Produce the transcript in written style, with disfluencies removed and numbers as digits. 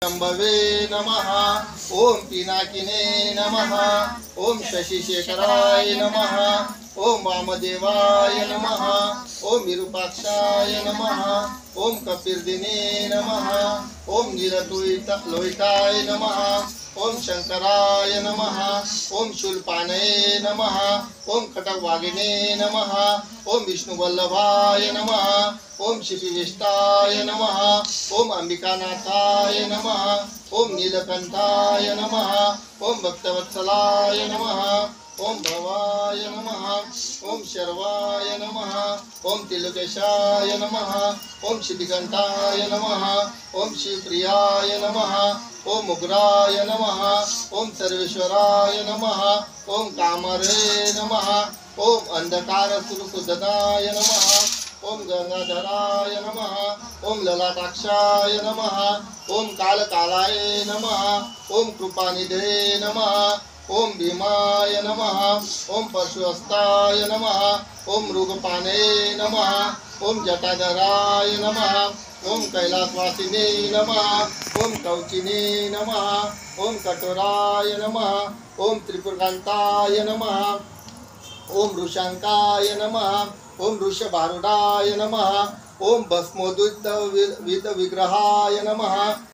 शंभवे नमः। ओम पिनाकिने नमः। ओम शशिशेखराय नमः। ओम वामदेवाय नमः। ओम विरूपाक्षाय नमः। ओम कपिर्दिने नमः। ओम नीललोहिताय नमः। ओम शंकराय नमः। ओम शूलपाणये नमः। ओम कटकवागिने नमः। ओम विष्णुवल्लभाय नमः। ओम शिपिविष्टाय नमः। ओम अंबिकानाथाय नमः। ओम नीलकंठाय नमः। ओम भक्तवत्सलाय नमः। ओम भवाय नमः। ओम शर्वाय नमः। ओम तिलकेशाय नमः। ओम शितिकंठाय नमः। ओम शिवप्रियाय नमः। ओम उग्राय नमः। ओम सर्वेश्वराय नमः। ओम कामरे नमः। ओम अंधकार सुरसुदनाय नमः। ओम गंगाधराय नमः। ओम ललाटाक्षाय नमः। ओम कालकालाय नमः। ओम कृपानिधे नमः। ओम भीमाय नमः। ओम परशुहस्ताय नमः। ओम मृगपाणे नमः। ओम जटाधराय नमः। ओम कैलासवासिने नमः। ओम कौचिने नमः। ओम कठोराय नमः। ओम त्रिपुरकांताय नमः। ओम ऋषांकाय नमः। ओम ऋषभारूढाय नमः। ओम भस्मोद्वित विग्रहाय नमः।